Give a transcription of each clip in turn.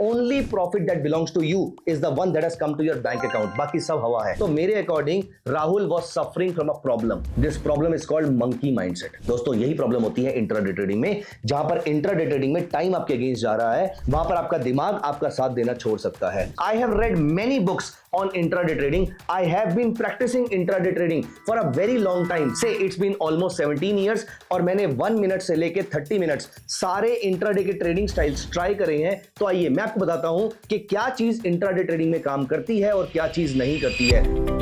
Only profit that belongs to you is the one that has come to your bank account, बाकी सब हवा है। तो मेरे according Rahul was suffering from a problem, this problem is called monkey mindset. दोस्तों यही problem होती है इंट्राडे ट्रेडिंग में, जहां पर इंट्राडे ट्रेडिंग में टाइम आपके अगेंस्ट जा रहा है, वहां पर आपका दिमाग आपका साथ देना छोड़ सकता है। I have read many books on intraday trading. I have been practicing intraday trading for a very long time. Say it's been almost 17 years और मैंने 1 मिनट से लेके 30 मिनट्स सारे इंट्राडे के ट्रेडिंग स्टाइल्स ट्राई करे हैं। तो आइए मैं आपको बताता हूं कि क्या चीज इंट्राडे ट्रेडिंग में काम करती है और क्या चीज नहीं करती है।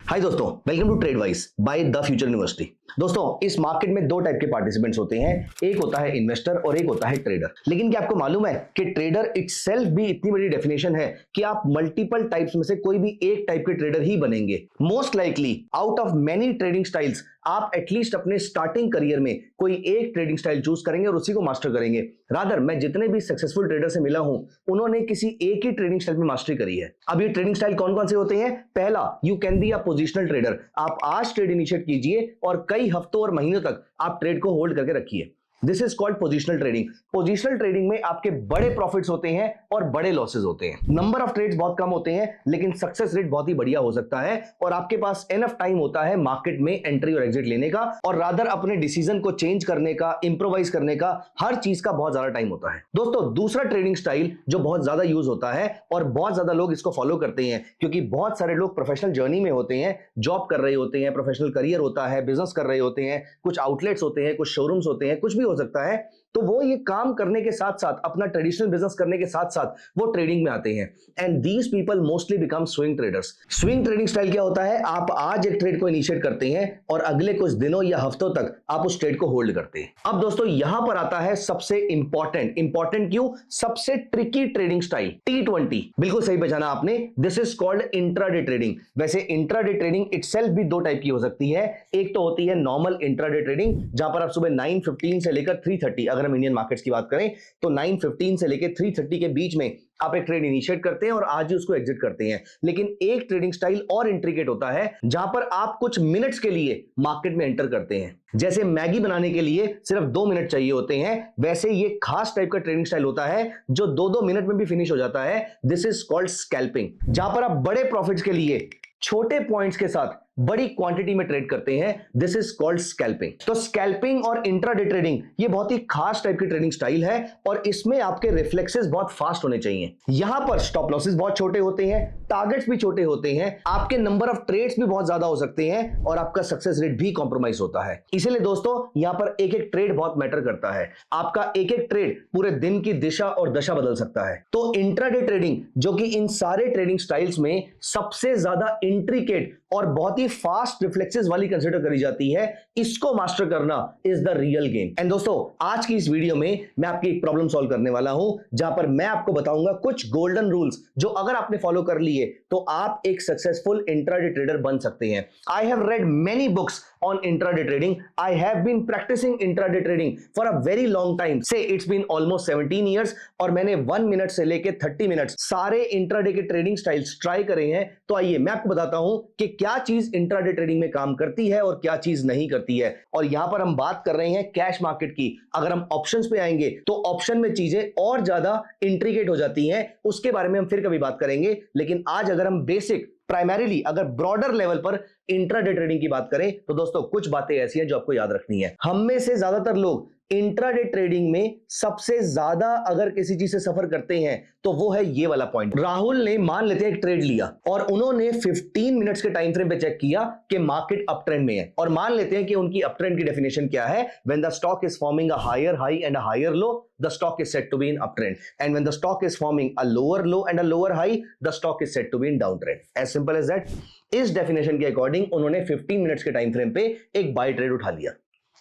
हाय दोस्तों, welcome to Tradewise by the future university. दोस्तों इस मार्केट में दो टाइप के पार्टिसिपेंट्स होते हैं, एक होता है इन्वेस्टर और एक होता है ट्रेडर। लेकिन क्या आपको मालूम है कि ट्रेडर इटसेल्फ भी इतनी बड़ी डेफिनेशन है कि आप मल्टीपल टाइप्स में से कोई भी एक टाइप के ट्रेडर ही बनेंगे। Most likely out of many trading styles आप एटलीस्ट अपने स्टार्टिंग करियर में कोई एक ट्रेडिंग स्टाइल चूज करेंगे और उसी को मास्टर करेंगे। रादर मैं जितने भी सक्सेसफुल ट्रेडर से मिला हूं, उन्होंने किसी एक ही ट्रेडिंग स्टाइल में मास्टरी करी है। अब ये ट्रेडिंग स्टाइल कौन कौन से होते हैं? पहला, you can be a positional trader. आप आज ट्रेड इनिशिएट कीजिए और कई हफ्तों और महीनों तक आप ट्रेड को होल्ड करके रखिए। This is called positional trading. Positional trading में आपके बड़े प्रॉफिट्स होते हैं और बड़े लॉसेस होते हैं। नंबर ऑफ ट्रेड्स बहुत कम होते हैं, लेकिन सक्सेस रेट बहुत ही बढ़िया हो सकता है और आपके पास एनफ टाइम होता है मार्केट में एंट्री और एग्जिट लेने का, और रादर अपने डिसीजन को चेंज करने का, इंप्रोवाइज करने का, हर चीज का बहुत ज्यादा टाइम होता है। दोस्तों दूसरा ट्रेडिंग स्टाइल जो बहुत ज्यादा यूज होता है और बहुत ज्यादा लोग इसको फॉलो करते हैं, क्योंकि बहुत सारे लोग प्रोफेशनल जर्नी में होते हैं, जॉब कर रहे होते हैं, प्रोफेशनल करियर होता है, बिजनेस कर रहे होते हैं, कुछ आउटलेट्स होते हैं, कुछ शोरूम्स होते हैं, कुछ भी हो सकता है। तो वो ये काम करने के साथ साथ, अपना ट्रेडिशनल बिजनेस करने के साथ साथ वो ट्रेडिंग में आते हैं, and these people mostly become swing traders. Swing trading style क्या होता है? आप आज एक ट्रेड को इनिशिएट करते हैं और अगले कुछ दिनों या हफ्तों तक आप उस ट्रेड को होल्ड करते हैं। अब दोस्तों यहां पर आता है सबसे इंपॉर्टेंट क्यों? सबसे ट्रिकी ट्रेडिंग स्टाइल, T20। बिल्कुल सही पहचाना आपने, this is called intraday trading. वैसे इंट्राडे ट्रेडिंग इटसेल्फ भी दो टाइप की हो सकती है। एक तो होती है नॉर्मल इंट्राडे ट्रेडिंग, जहां पर आप सुबह 9:15 से लेकर 3:30, अगर हम इंडियन मार्केट्स की बात करें तो 9:15 से लेकर 3:30 के बीच में आप एक ट्रेड इनिशिएट करते हैं और आज ही उसको एग्जिट करते हैं। लेकिन एक ट्रेडिंग स्टाइल और इंट्रिकेट होता है, जहां पर आप कुछ मिनट्स के लिए मार्केट में एंटर करते हैं। जैसे मैगी बनाने के लिए सिर्फ 2 मिनट चाहिए होते हैं, वैसे ये खास टाइप का ट्रेडिंग स्टाइल होता है जो 2-2 मिनट में भी फिनिश हो जाता है। दिस इज कॉल्ड स्कैल्पिंग, जहां पर आप बड़े प्रॉफिट्स के लिए छोटे पॉइंट्स के साथ बड़ी क्वांटिटी में ट्रेड करते हैं। This is called scalping. तो स्कैल्पिंग और इंट्राडे ट्रेडिंग ये बहुत ही खास टाइप की ट्रेडिंग स्टाइल है और इसमें आपके रिफ्लेक्सेस बहुत फास्ट होने चाहिए। यहां पर स्टॉप लॉसेस बहुत छोटे होते हैं, टारगेट्स भी छोटे होते हैं, आपके नंबर ऑफ ट्रेड्स भी बहुत ज्यादा हो सकते हैं और आपका सक्सेस रेट भी कॉम्प्रोमाइज होता है। इसीलिए दोस्तों यहां पर एक एक ट्रेड बहुत मैटर करता है। आपका एक एक ट्रेड पूरे दिन की दिशा और दशा बदल सकता है। तो इंट्राडे ट्रेडिंग, जो कि इन सारे ट्रेडिंग स्टाइल्स में सबसे ज्यादा इंट्रिकेट और बहुत ही फास्ट रिफ्लेक्सेस वाली कंसीडर करी जाती है, इसको मास्टर करना is the real game. And दोस्तों आज की इस वीडियो में मैं आपकी एक प्रॉब्लम सॉल्व करने वाला हूं, जहां पर मैं आपको बताऊंगा कुछ गोल्डन रूल्स जो अगर आपने फॉलो कर लिए तो आप एक सक्सेसफुल इंट्राडे ट्रेडर बन सकते हैं। I have read many books on intraday trading. I have been practicing intraday trading for a very long time. Say it's been almost 17 years और मैंने 1 मिनट से लेके 30 मिनट्स सारे इंट्राडे के ट्रेडिंग स्टाइल्स ट्राई करे हैं। तो आइए मैं आपको बताता हूं कि क्या चीज इंट्राडे ट्रेडिंग में काम करती है और क्या चीज नहीं करती है। और यहां पर हम बात कर रहे हैं कैश मार्केट की। अगर हम ऑप्शंस पे आएंगे तो ऑप्शन में चीजें और ज्यादा इंट्रिकेट हो जाती हैं, उसके बारे में हम फिर कभी बात करेंगे। लेकिन आज अगर हम बेसिक प्राइमरीली अगर ब्रॉडर लेवल पर इंट्राडे ट्रेडिंग की बात करें तो दोस्तों कुछ बातें ऐसी हैं जो आपको याद रखनी है। हम में से ज्यादातर लोग इंट्राडे ट्रेडिंग में सबसे ज्यादा अगर किसी चीज से सफर करते हैं तो वो है ये वाला पॉइंट। राहुल ने मान लेते हैं एक ट्रेड लिया और उन्होंने 15 मिनट्स के टाइम फ्रेम पे चेक किया कि मार्केट अप ट्रेंड में है, और मान लेते हैं कि उनकी अप ट्रेंड की डेफिनेशन क्या है? When the stock is forming a higher high and a higher low, the stock is said to be in uptrend, and when the stock is forming a lower low and a lower high, the stock is said to be in downtrend. As simple as that. इस definition के according उन्होंने 15 minutes के time frame पे एक bye trade उठा लिया।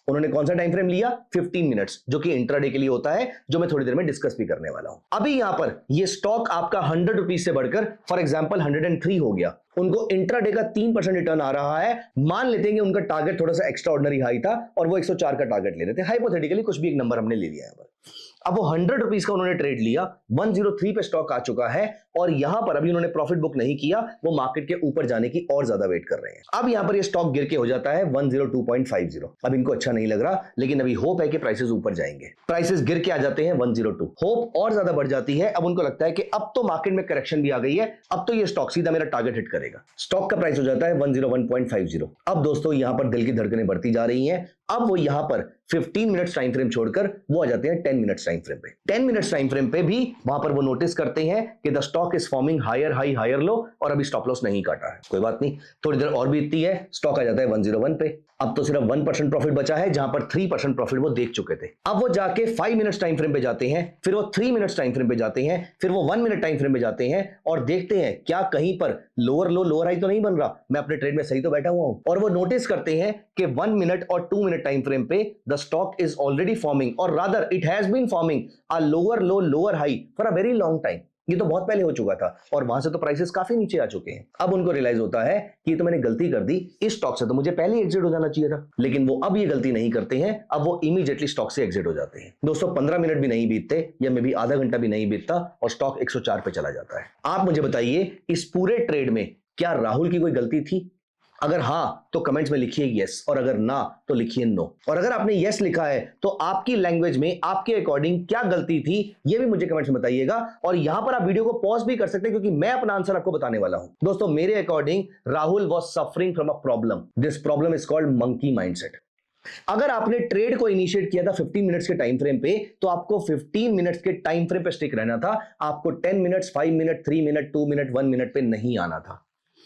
उन्होंने कौन सा टाइम फ्रेम लिया? 15 मिनट्स, जो कि इंट्राडे के लिए होता है, जो मैं थोड़ी देर में डिस्कस भी करने वाला हूं। अभी यहां पर ये स्टॉक आपका 100 रुपीज से बढ़कर फॉर एग्जांपल 103 हो गया। उनको इंट्राडे का 3% रिटर्न आ रहा है। मान लेते हैं कि उनका टारगेट थोड़ा सा एक्स्ट्रा ऑर्डिनरी हाई था और वो 104 का टारगेट ले रहे थे। हाइपोथेटिकली कुछ भी एक नंबर हमने ले लिया यहां पर। अब वो 100 रुपीज का उन्होंने ट्रेड लिया, 103 पे स्टॉक आ चुका है और यहां पर अभी उन्होंने प्रॉफिट बुक नहीं किया, वो मार्केट के ऊपर जाने की और ज्यादा वेट कर रहे हैं। अब यहां पर ये स्टॉक गिर के हो जाता है 102.50। अब इनको अच्छा नहीं लग रहा, लेकिन अभी होप है कि प्राइसेस ऊपर जाएंगे। प्राइसेस गिर के आ जाते हैं 102, होप और ज्यादा बढ़ जाती है। अब उनको लगता है कि अब तो मार्केट में करेक्शन भी आ गई है, अब तो ये स्टॉक सीधा मेरा टारगेट हिट करेगा। स्टॉक का प्राइस हो जाता है 101.50। अब दोस्तों यहां पर दिल की धड़कनें बढ़ती जा रही हैं। अब वो यहां पर 15 मिनट्स टाइम फ्रेम छोड़कर वो आ जाते हैं 10 मिनट्स टाइम फ्रेम पे। 10 मिनट्स टाइम फ्रेम पे भी वहां पर वो नोटिस करते हैं कि the stock is forming higher high higher low और अभी स्टॉप लॉस नहीं काटा है। कोई बात नहीं, थोड़ी देर और बीतती है, स्टॉक आ जाता है 101 पे। अब तो सिर्फ 1% प्रॉफिट बचा है, जहां पर 3% प्रॉफिट वो देख चुके थे। अब वो जाके 5 मिनट्स टाइम फ्रेम पे जाते हैं, फिर वो 3 मिनट्स टाइम फ्रेम पे जाते हैं, फिर वो 1 मिनट टाइम फ्रेम पे जाते हैं और देखते हैं क्या कहीं पर लोअर लो लोअर हाई तो नहीं बन रहा, मैं अपने ट्रेड में सही तो बैठा हुआ हूं। और वो नोटिस करते हैं कि 1 मिनट और 2 मिनट टाइम फ्रेम पे the stock is already forming, और rather it has been forming a lower low lower high for a very long time. ये तो बहुत पहले हो चुका था और वहां से तो प्राइसेस काफी नीचे आ चुके हैं। अब उनको रियलाइज होता है कि ये तो मैंने गलती कर दी, इस स्टॉक से तो मुझे पहले एग्जिट हो जाना चाहिए था। लेकिन वो अब ये गलती नहीं करते हैं, अब वो इमीडिएटली स्टॉक से एग्जिट हो जाते हैं। दोस्तों 15 मिनट भी नहीं बीतते या मे भी आधा घंटा भी नहीं बीतता और स्टॉक 104 पे चला जाता है। आप मुझे बताइए इस पूरे ट्रेड में क्या राहुल की कोई गलती थी? अगर हां तो कमेंट्स में लिखिए यस, और अगर ना तो लिखिए नो। और अगर आपने यस लिखा है तो आपकी लैंग्वेज में आपके अकॉर्डिंग क्या गलती थी ये भी मुझे कमेंट्स में बताइएगा। और यहां पर आप वीडियो को पॉज भी कर सकते हैं क्योंकि मैं अपना आंसर आपको बताने वाला हूं। दोस्तों मेरे according Rahul was suffering from a problem, this problem is called monkey mindset. अगर आपने ट्रेड को इनिशिएट किया था 15 मिनट्स के टाइम फ्रेम पे तो आपको 15 मिनट्स के टाइम फ्रेम पे स्टिक रहना था, आपको 10 minutes 5 minute 3 minute 2 minute 1 minute पे नहीं आना था।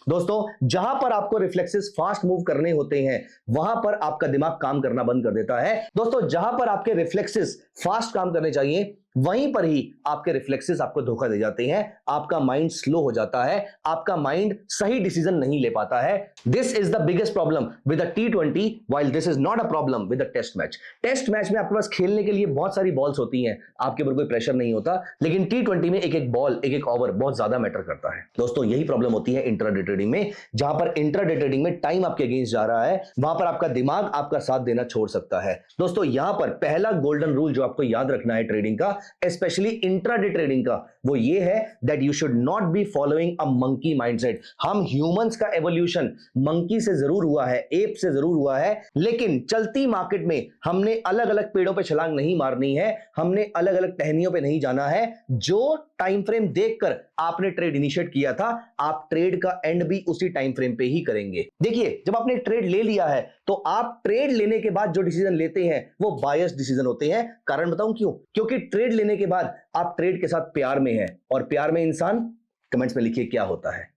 दोस्तों जहां पर आपको रिफ्लेक्सेस फास्ट मूव करने होते हैं वहां पर आपका दिमाग काम करना बंद कर देता है। दोस्तों जहां पर आपके रिफ्लेक्सेस फास्ट काम करने चाहिए वहीं पर ही आपके रिफ्लेक्सेस आपको धोखा दे जाते हैं, आपका माइंड स्लो हो जाता है, आपका माइंड सही डिसीजन नहीं ले पाता है। This is the biggest problem with the T20 while this is not a problem with the test match. Test match में आपके पास खेलने के लिए बहुत सारी बॉल्स होती हैं, आपके ऊपर कोई प्रेशर नहीं होता, लेकिन T20 में एक एक बॉल एक एक ओवर बहुत ज्यादा मैटर करता है। दोस्तों यही प्रॉब्लम होती है इंट्राडे ट्रेडिंग में, जहां पर इंट्राडे ट्रेडिंग में टाइम आपके अगेंस्ट जा रहा है, वहां पर आपका दिमाग आपका साथ देना छोड़ सकता है। दोस्तों यहां पर पहला गोल्डन रूल जो आपको याद रखना है ट्रेडिंग का, स्पेशली इंट्राडे ट्रेडिंग का, वो ये है that you should not be following a monkey mindset. हम ह्यूमंस का एवोल्यूशन मंकी से जरूर हुआ है, एप से जरूर हुआ है, लेकिन चलती मार्केट में हमने अलग अलग पेड़ों पे छलांग नहीं मारनी है, हमने अलग अलग टहनियों पे नहीं जाना है। जो टाइम फ्रेम देखकर आपने ट्रेड इनिशिएट किया था, आप ट्रेड का एंड भी उसी टाइम फ्रेम पे ही करेंगे। देखिए जब आपने ट्रेड ले लिया है तो आप ट्रेड लेने के बाद जो डिसीजन लेते हैं वो बायस्ड डिसीजन होते हैं। कारण बताऊं क्यों? क्योंकि ट्रेड लेने के बाद आप ट्रेड के साथ प्यार में हैं, और प्यार में इंसान, कमेंट्स में लिखिए क्या होता है।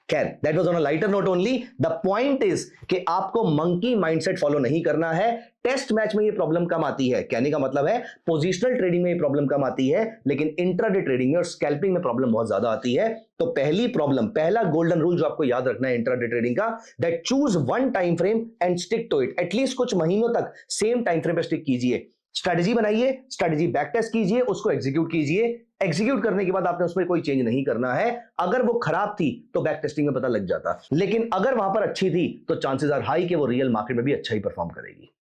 खैर that was on a lighter note only. The point is कि आपको मंकी माइंडसेट फॉलो नहीं करना है। टेस्ट मैच में ये प्रॉब्लम कम आती है, कहने का मतलब है पोजिशनल ट्रेडिंग में ये प्रॉब्लम कम आती है, लेकिन इंट्राडे ट्रेडिंग में और स्कैल्पिंग में प्रॉब्लम बहुत ज्यादा आती है। तो पहली प्रॉब्लम, पहला गोल्डन रूल जो आपको याद रखना है इंट्राडे ट्रेडिंग का, that choose one time frame and stick to it. At least कुछ महीनों तक सेम टाइम फ्रेम पे स्टिक कीजिए, स्ट्रेटजी बनाइए, स्ट्रेटजी बैक टेस्ट कीजिए, उसको एग्जीक्यूट कीजिए। एग्जीक्यूट करने के बाद आपने उसमें कोई चेंज नहीं करना है। अगर वो खराब थी तो बैक टेस्टिंग में पता लग जाता, लेकिन अगर वहां पर अच्छी थी तो चांसेस आर हाई कि वो रियल मार्केट में भी अच्छा ही परफॉर्म करेगी।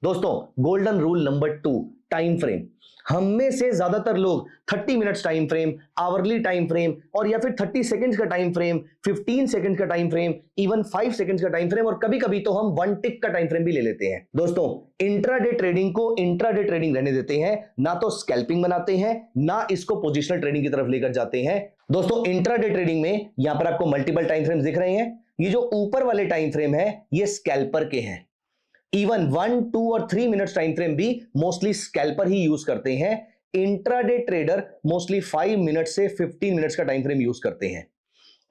दोस्तों golden rule number 2, time frame. हम में से ज्यादातर लोग 30 minutes time frame, hourly time frame, और या फिर 30 सेकंड्स का टाइम फ्रेम, 15 सेकंड का टाइम फ्रेम, इवन 5 सेकंड्स का टाइम फ्रेम, और कभी कभी तो हम 1 टिक का टाइम फ्रेम भी ले लेते हैं। दोस्तों इंट्राडे ट्रेडिंग को इंट्राडे ट्रेडिंग रहने देते हैं, ना तो स्कैल्पिंग बनाते हैं, ना इसको पोजिशनल ट्रेडिंग की तरफ लेकर जाते हैं। दोस्तों इंट्राडे ट्रेडिंग में यहां पर आपको मल्टीपल टाइम फ्रेम्स दिख रहे हैं, ये जो ऊपर वाले टाइम फ्रेम है ये स्कैल्पर के हैं। इवन 1, 2 और 3 मिनट्स टाइम फ्रेम भी मोस्टली स्कैल्पर ही यूज करते हैं। इंट्राडे ट्रेडर मोस्टली 5 मिनट से 15 मिनट्स का टाइम फ्रेम यूज करते हैं,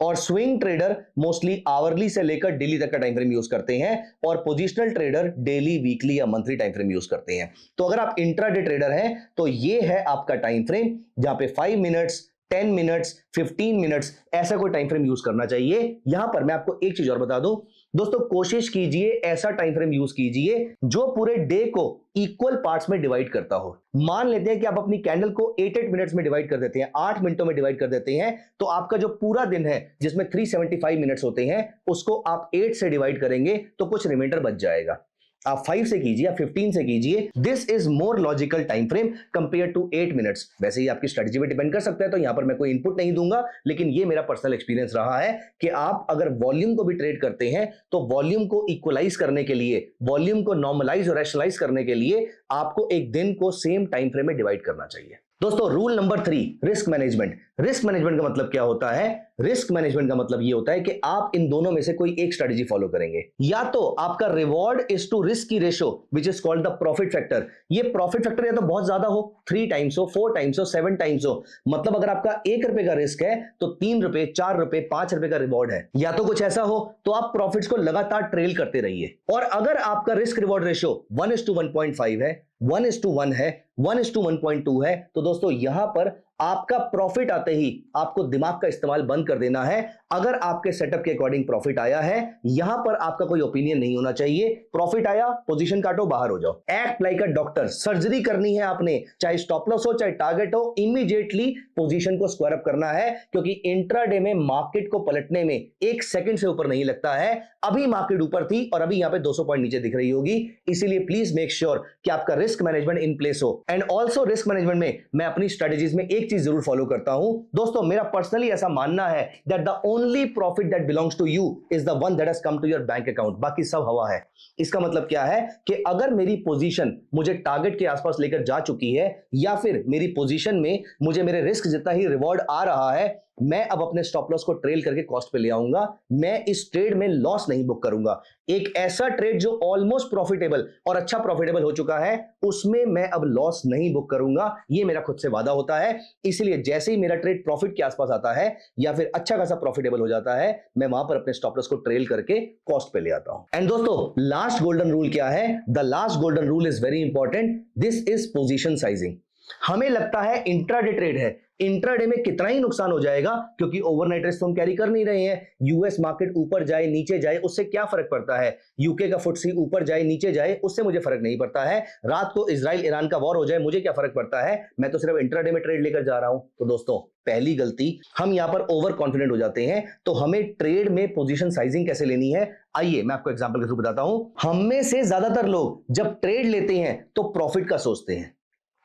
और स्विंग ट्रेडर मोस्टली आवरली से लेकर डेली तक का टाइम फ्रेम यूज करते हैं, और पोजिशनल ट्रेडर डेली, वीकली या मंथली टाइम फ्रेम यूज करते हैं। तो अगर आप इंट्राडे ट्रेडर हैं तो ये है आपका टाइम फ्रेम, जहां पे 5 मिनट्स 10 मिनट्स 15 मिनट्स ऐसा कोई टाइम फ्रेम यूज करना चाहिए। यहां पर मैं आपको एक चीज और बता दूं, दोस्तों कोशिश कीजिए ऐसा टाइम फ्रेम यूज कीजिए जो पूरे डे को इक्वल पार्ट्स में डिवाइड करता हो। मान लेते हैं कि आप अपनी कैंडल को 8 मिनट्स में डिवाइड कर देते हैं, 8 मिनटों में डिवाइड कर देते हैं, तो आपका जो पूरा दिन है जिसमें 375 मिनट्स होते हैं उसको आप 8 से डिवाइड करेंगे तो कुछ रिमाइंडर बच जाएगा। आप 5 से कीजिए या 15 से कीजिए, this is more logical time frame compare to 8 minutes. वैसे ही आपकी स्ट्रेटजी पे डिपेंड कर सकता है, तो यहां पर मैं कोई इनपुट नहीं दूंगा, लेकिन ये मेरा पर्सनल एक्सपीरियंस रहा है कि आप अगर वॉल्यूम को भी ट्रेड करते हैं तो वॉल्यूम को इक्वलाइज करने के लिए, वॉल्यूम को नॉर्मलाइज और रैशनलाइज करने के लिए आपको एक दिन को सेम टाइम फ्रेम में डिवाइड करना चाहिए। दोस्तों rule number 3, risk management. Risk management का मतलब क्या होता है? रिस्क मैनेजमेंट का मतलब ये होता है कि आप इन दोनों में से कोई एक स्ट्रेटजी फॉलो करेंगे। या तो आपका रिवॉर्ड इज टू रिस्क की ratio which is called the profit factor. ये प्रॉफिट फैक्टर या तो बहुत ज्यादा हो, 3 टाइम्स हो, 4 टाइम्स हो, 7 टाइम्स हो। मतलब अगर आपका 1 रुपए का रिस्क है तो 3 रुपए, 4 रुपए, 5 रुपए का रिवॉर्ड है। या तो कुछ ऐसा हो तो आप प्रॉफिट्स को लगातार ट्रेल करते रहिए। और अगर आपका रिस्क रिवॉर्ड रेशो 1:1.5 है, 1:1 है, 1:1.2 है, तो दोस्तों यहां पर आपका प्रॉफिट आते ही आपको दिमाग का इस्तेमाल बंद कर देना है। अगर आपके सेटअप के अकॉर्डिंग प्रॉफिट आया है, यहां पर आपका कोई ओपिनियन नहीं होना चाहिए। प्रॉफिट आया, पोजीशन काटो, बाहर हो जाओ। Act like a doctor. Surgery करनी है आपने, चाहे स्टॉप लॉस हो चाहे टारगेट हो, इमीडिएटली पोजीशन को स्क्वायर अप करना है, क्योंकि इंट्राडे में मार्केट को पलटने में 1 सेकंड से ऊपर नहीं लगता है। अभी मार्केट ऊपर थी और अभी यहां पे 200 पॉइंट नीचे दिख रही होगी। इसीलिए प्लीज मेक श्योर कि आपका रिस्क मैनेजमेंट इन प्लेस हो। एंड ऑल्सो रिस्क मैनेजमेंट में मैं अपनी स्ट्रेटेजीज में एक चीज जरूर फॉलो करता हूं। दोस्तों मेरा पर्सनली ऐसा मानना है that the only profit that belongs to you is the one that has come to your bank account. बाकी सब हवा है। इसका मतलब क्या है कि अगर मेरी पोजीशन मुझे टारगेट के आसपास लेकर जा चुकी है, या फिर मेरी पोजीशन में मुझे मेरे रिस्क जितना ही रिवॉर्ड आ रहा है, मैं अब अपने स्टॉप लॉस को ट्रेल करके कॉस्ट पे ले आऊंगा। मैं इस ट्रेड में लॉस नहीं बुक करूंगा। एक ऐसा ट्रेड जो ऑलमोस्ट प्रॉफिटेबल और अच्छा प्रॉफिटेबल हो चुका है, उसमें मैं अब लॉस नहीं बुक करूंगा। ये मेरा खुद से वादा होता है। इसलिए जैसे ही मेरा ट्रेड प्रॉफिट के आसपास आता है या फिर अच्छा खासा प्रॉफिटेबल हो जाता है, मैं वहां पर अपने स्टॉप लॉस को ट्रेल करके कॉस्ट पे ले आता हूं। एंड दोस्तों लास्ट गोल्डन रूल क्या है? The last golden rule is very important. This is position sizing. हमें लगता है इंट्राडे ट्रेड है, इंट्राडे में कितना ही नुकसान हो जाएगा, क्योंकि ओवरनाइट रिस्क हम कैरी कर नहीं रहे हैं। यूएस मार्केट ऊपर जाए नीचे जाए उससे क्या फर्क पड़ता है? यूके का फुटसी ऊपर जाए नीचे जाए उससे मुझे फर्क नहीं पड़ता है। रात को इजराइल ईरान का वॉर हो जाए मुझे क्या फर्क पड़ता है? मैं तो सिर्फ इंट्राडे में ट्रेड लेकर जा रहा हूं। तो दोस्तों पहली गलती, हम यहां पर ओवर कॉन्फिडेंट हो जाते हैं। तो हमें ट्रेड में पोजीशन साइजिंग कैसे लेनी है, आइए मैं आपको एग्जांपल के थ्रू बताता हूं। हम में से ज्यादातर लोग जब ट्रेड लेते हैं तो प्रॉफिट का सोचते हैं।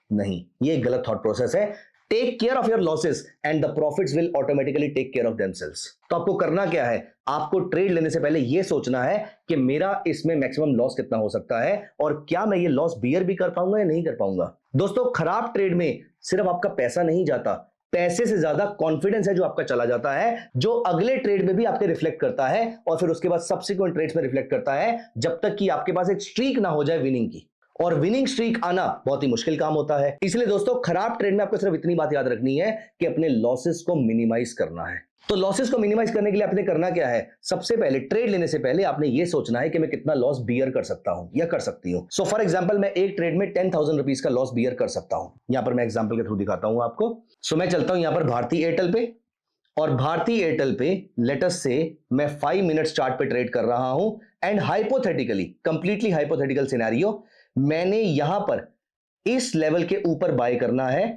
नहीं, ये गलत थॉट प्रोसेस है। Take care of your losses and the profits will automatically take care of themselves. तो आपको करना क्या है? आपको ट्रेड लेने से पहले यह सोचना है कि मेरा इसमें मैक्सिमम लॉस कितना हो सकता है और क्या मैं ये लॉस बियर भी कर पाऊंगा या नहीं कर पाऊंगा। दोस्तों खराब ट्रेड में सिर्फ आपका पैसा नहीं जाता, पैसे से ज्यादा कॉन्फिडेंस है जो आपका चला जाता है, जो अगले ट्रेड में भी आपके रिफ्लेक्ट करता है और फिर उसके बाद सब्सिक्वेंट ट्रेड्स में रिफ्लेक्ट करता है, जब तक कि आपके पास एक स्ट्रीक ना हो जाए विनिंग की। और विनिंग स्ट्रीक आना बहुत ही मुश्किल काम होता है। इसलिए दोस्तों खराब ट्रेड में आपको सिर्फ इतनी बात याद रखनी है कि अपने लॉसेस को मिनिमाइज करना है। तो लॉसेस को मिनिमाइज करने के लिए आपने करना क्या है? सबसे पहले ट्रेड लेने से पहले आपने ये सोचना है कि मैं कितना लॉस बियर कर सकता हूं या कर सकती हूं। सो फॉर एग्जांपल मैं एक ट्रेड में 10,000 रुपीज का लॉस बियर कर सकता हूं। यहां पर मैं एग्जांपल के थ्रू दिखाता हूं आपको। सो मैं चलता हूं यहां पर भारतीय एयरटेल पे, और भारतीय एयरटेल पे लेट अस से मैं 5 मिनट्स चार्ट पे ट्रेड कर रहा हूं। And hypothetically, completely hypothetical scenario, मैंने यहां पर इस लेवल के ऊपर बाय करना है।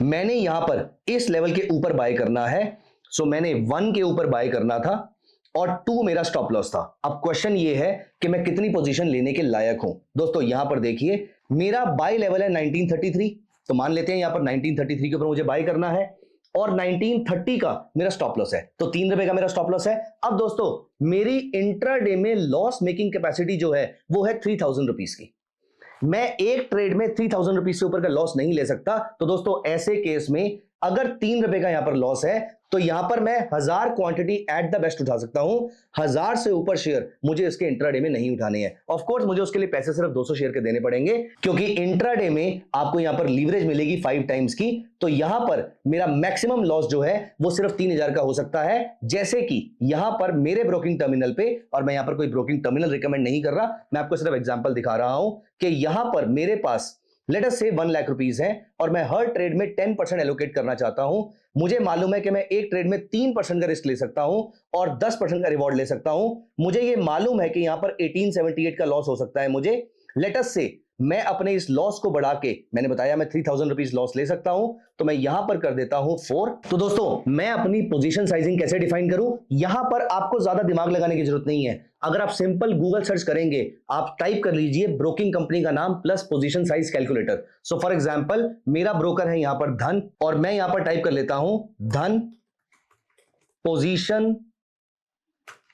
मैंने यहां पर इस लेवल के ऊपर बाय करना है। सो मैंने 1 के ऊपर बाय करना था और 2 मेरा स्टॉप लॉस था। अब क्वेश्चन ये है कि मैं कितनी पोजीशन लेने के लायक हूं। दोस्तों यहां पर देखिए मेरा बाय लेवल है 1933, तो मान लेते हैं यहां पर 1933 के ऊपर मुझे बाय करना है और 1930 का मेरा स्टॉप लॉस है, तो 3 रुपए का मेरा स्टॉप लॉस है। अब दोस्तों मेरी इंट्राडे में लॉस मेकिंग कैपेसिटी जो है वो है 3000 रुपीज की। मैं एक ट्रेड में 3000 रुपीज से ऊपर का लॉस नहीं ले सकता। तो दोस्तों ऐसे केस में अगर 3 रुपए का यहां पर लॉस है तो यहां पर मैं 1000 क्वांटिटी एट द बेस्ट उठा सकता हूं। 1000 से ऊपर शेयर मुझे इसके इंट्राडे में नहीं उठाने हैं। ऑफ कोर्स मुझे उसके लिए पैसे सिर्फ 200 शेयर के देने पड़ेंगे, क्योंकि इंट्राडे में आपको यहां पर लीवरेज मिलेगी 5 टाइम्स की। तो यहां पर मेरा मैक्सिमम लॉस जो है वो सिर्फ 3000 का हो सकता है। जैसे कि यहां पर मेरे ब्रोकिंग टर्मिनल पे, और मैं यहां पर कोई ब्रोकिंग टर्मिनल रिकमेंड नहीं कर रहा, मैं आपको सिर्फ एग्जांपल दिखा रहा हूं कि यहां पर मेरे पास लेट अस से 1 लाख रुपीस है और मैं हर ट्रेड में 10% एलोकेट करना चाहता हूं। मुझे मालूम है कि मैं एक ट्रेड में 3% का रिस्क ले सकता हूं और 10% का रिवॉर्ड ले सकता हूं। मुझे ये मालूम है कि यहां पर 1878 का लॉस हो सकता है मुझे। लेट अस से मैं अपने इस लॉस को बढ़ा के, मैंने बताया मैं 3000 रुपीज लॉस ले सकता हूं, तो मैं यहां पर कर देता हूं 4। तो दोस्तों मैं अपनी पोजीशन साइजिंग कैसे डिफाइन करूं, यहां पर आपको ज्यादा दिमाग लगाने की जरूरत नहीं है। अगर आप सिंपल गूगल सर्च करेंगे, आप टाइप कर लीजिए ब्रोकिंग कंपनी का नाम plus position size calculator. So for example मेरा ब्रोकर है यहां पर धन, और मैं यहां पर टाइप कर लेता हूं धन पोजीशन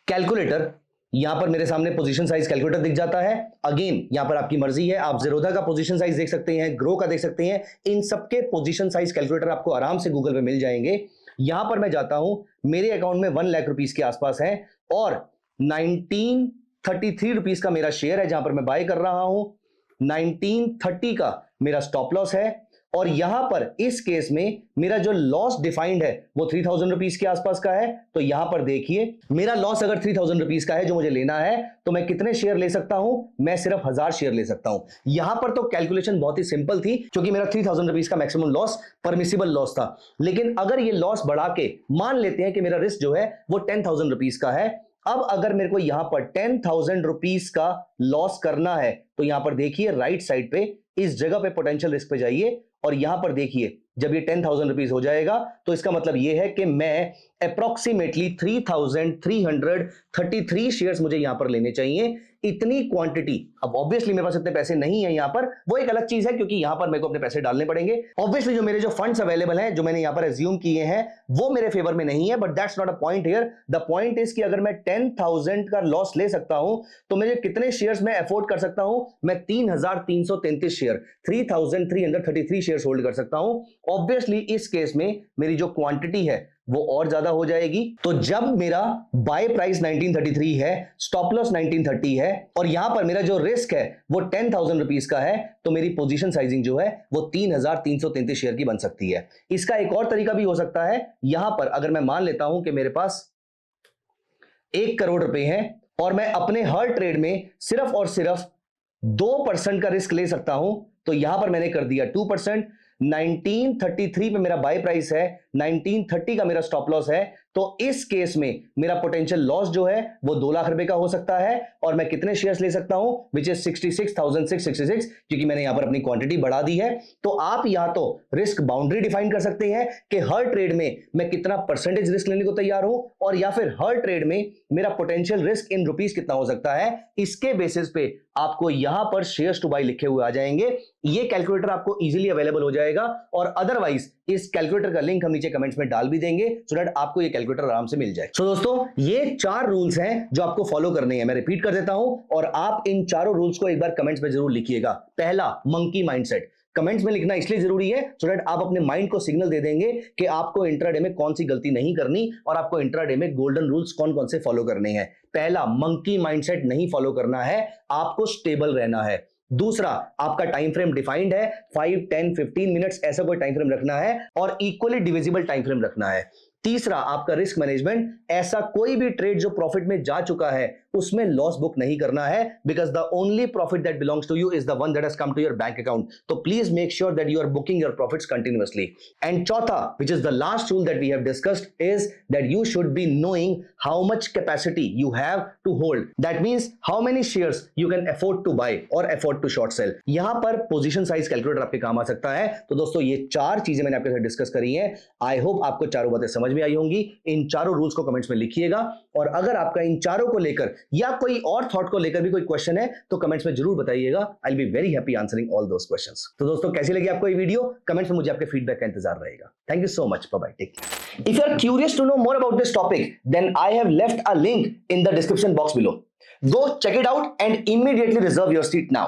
कैलकुलेटर। यहां पर मेरे सामने पोजीशन साइज कैलकुलेटर दिख जाता है। अगेन यहां पर आपकी मर्जी है, आप ज़ीरोधा का पोजीशन साइज देख सकते हैं, ग्रो का देख सकते हैं, इन सबके पोजीशन साइज कैलकुलेटर आपको आराम से गूगल पे मिल जाएंगे। यहां पर मैं जाता हूं, मेरे अकाउंट में 1 लाख रुपीस के आसपास है और 1933 रुपीस का मेरा शेयर है जहां पर मैं बाय कर रहा हूं। 1930 का मेरा स्टॉप लॉस है, और यहां पर इस केस में मेरा जो लॉस डिफाइंड है वो 3000 रुपीस के आसपास का है। तो यहां पर देखिए मेरा लॉस अगर 3000 रुपीस का है जो मुझे लेना है, तो मैं कितने शेयर ले सकता हूं, मैं सिर्फ 1000 शेयर ले सकता हूं। यहां पर तो कैलकुलेशन बहुत ही सिंपल थी, क्योंकि मेरा 3000 रुपीस का मैक्सिमम लॉस परमिसिबल लॉस था। लेकिन अगर ये लॉस बढ़ा के मान लेते हैं कि मेरा रिस्क जो है वो 10,000 रुपीस का है, अब अगर मेरे को यहां पर 10,000 रुपीस का लॉस करना है, तो यहां पर देखिए राइट साइड पे इस जगह पे पोटेंशियल रिस्क पे जाइए, और यहां पर देखिए जब ये 10,000 रुपीस हो जाएगा, तो इसका मतलब ये है कि मैं अप्रोक्सीमेटली 3,333 शेयर्स मुझे यहां पर लेने चाहिए। इतनी क्वांटिटी, अब ऑब्वियसली मेरे पास इतने पैसे नहीं है यहां पर, वो एक अलग चीज है, क्योंकि यहां पर मेरे को अपने पैसे डालने पड़ेंगे। ऑब्वियसली जो मेरे जो फंड्स अवेलेबल हैं, जो मैंने यहां पर एज्यूम किए हैं, वो मेरे फेवर में नहीं है, but that's not a point here. The point is कि अगर मैं 10,000 का लॉस ले सकता हूं, तो मुझे कितने शेयर्स मैं अफोर्ड कर सकता हूं, मैं 3,333 शेयर, 3,333 शेयर्स होल्ड कर सकता हूं। ऑब्वियसली इस केस में मेरी जो क्वांटिटी है वो और ज्यादा हो जाएगी। तो जब मेरा बाय प्राइस 1933 है, स्टॉप लॉस 1930 है, और यहां पर मेरा जो रिस्क है वो 10,000 रुपीस का है, तो मेरी पोजीशन साइजिंग जो है वो 3,333 शेयर की बन सकती है। इसका एक और तरीका भी हो सकता है, यहां पर अगर मैं मान लेता हूं कि मेरे पास 1 करोड़ रुपए हैं और मैं अपने हर ट्रेड में सिर्फ और सिर्फ 2% का रिस्क ले सकता हूं, तो यहां पर मैंने कर दिया 2%। 1933 पे मेरा बाय प्राइस है, 1930 का मेरा स्टॉप लॉस है, तो इस केस में मेरा पोटेंशियल लॉस जो है वो 2 लाख रुपए का हो सकता है, और मैं कितने शेयर्स ले सकता हूं, विच इज 66,666, क्योंकि मैंने यहां पर अपनी क्वांटिटी बढ़ा दी है। तो आप यहां तो रिस्क बाउंड्री डिफाइन कर सकते हैं कि हर ट्रेड में मैं कितना परसेंटेज रिस्क लेने को तैयार हूं, और या फिर हर ट्रेड में मेरा पोटेंशियल रिस्क इन रुपीस कितना हो सकता है। इसके बेसिस पे आपको यहां पर शेयर्स टू बाय लिखे हुए आ जाएंगे। ये कैलकुलेटर आपको इजीली अवेलेबल हो जाएगा, और अदरवाइज इस कैलकुलेटर का लिंक हम नीचे कमेंट्स में डाल भी देंगे, सो दैट आपको ये कैलकुलेटर आराम से मिल जाए। सो दोस्तों ये 4 रूल्स हैं जो आपको फॉलो करने हैं। मैं रिपीट कर देता हूं, और आप इन चारों रूल्स को एक बार कमेंट्स में जरूर लिखिएगा। पहला, मंकी माइंडसेट। कमेंट्स में लिखना इसलिए जरूरी है सो दैट आप अपने माइंड को सिग्नल दे देंगे कि आपको इंट्राडे में कौन सी गलती नहीं करनी, और आपको इंट्राडे में गोल्डन रूल्स कौन कौन से फॉलो करने हैं। पहला, मंकी माइंडसेट नहीं फॉलो करना है, आपको स्टेबल रहना है। दूसरा, आपका टाइम फ्रेम डिफाइंड है, 5, 10, 15 मिनट्स ऐसा कोई टाइम फ्रेम रखना है, और इक्वली डिविजिबल टाइम फ्रेम रखना है। तीसरा, आपका रिस्क मैनेजमेंट, ऐसा कोई भी ट्रेड जो प्रॉफिट में जा चुका है उसमें लॉस बुक नहीं करना है, because the only profit that belongs to you is the one that has come to your bank account. तो please make sure that you are booking your profits continuously. And चौथा, which is the last rule that we have discussed, is that you should be knowing how much capacity you have to hold. That means how many shares you can afford to buy or afford to short cell. यहां पर position size calculator आपके काम आ सकता है। तो दोस्तों ये 4 चीजें मैंने आपके साथ डिस्कस करी हैं। आई होप आपको चारों बातें समझ में आई होंगी। इन चारों रूल्स को कमेंट्स में लिखिएगा, और अगर आपका इन चारों को लेकर या कोई और थॉट को लेकर भी कोई क्वेश्चन है तो कमेंट्स में जरूर बताइएगा। I will be very happy answering all those questions. तो दोस्तों कैसी लगी आपको ये वीडियो, कमेंट्स में मुझे आपके फीडबैक का इंतजार रहेगा। Thank you so much, bye bye, take care. If you are curious to know more about this topic, then I have left a link in the description box below. Go check it out and immediately reserve your seat now.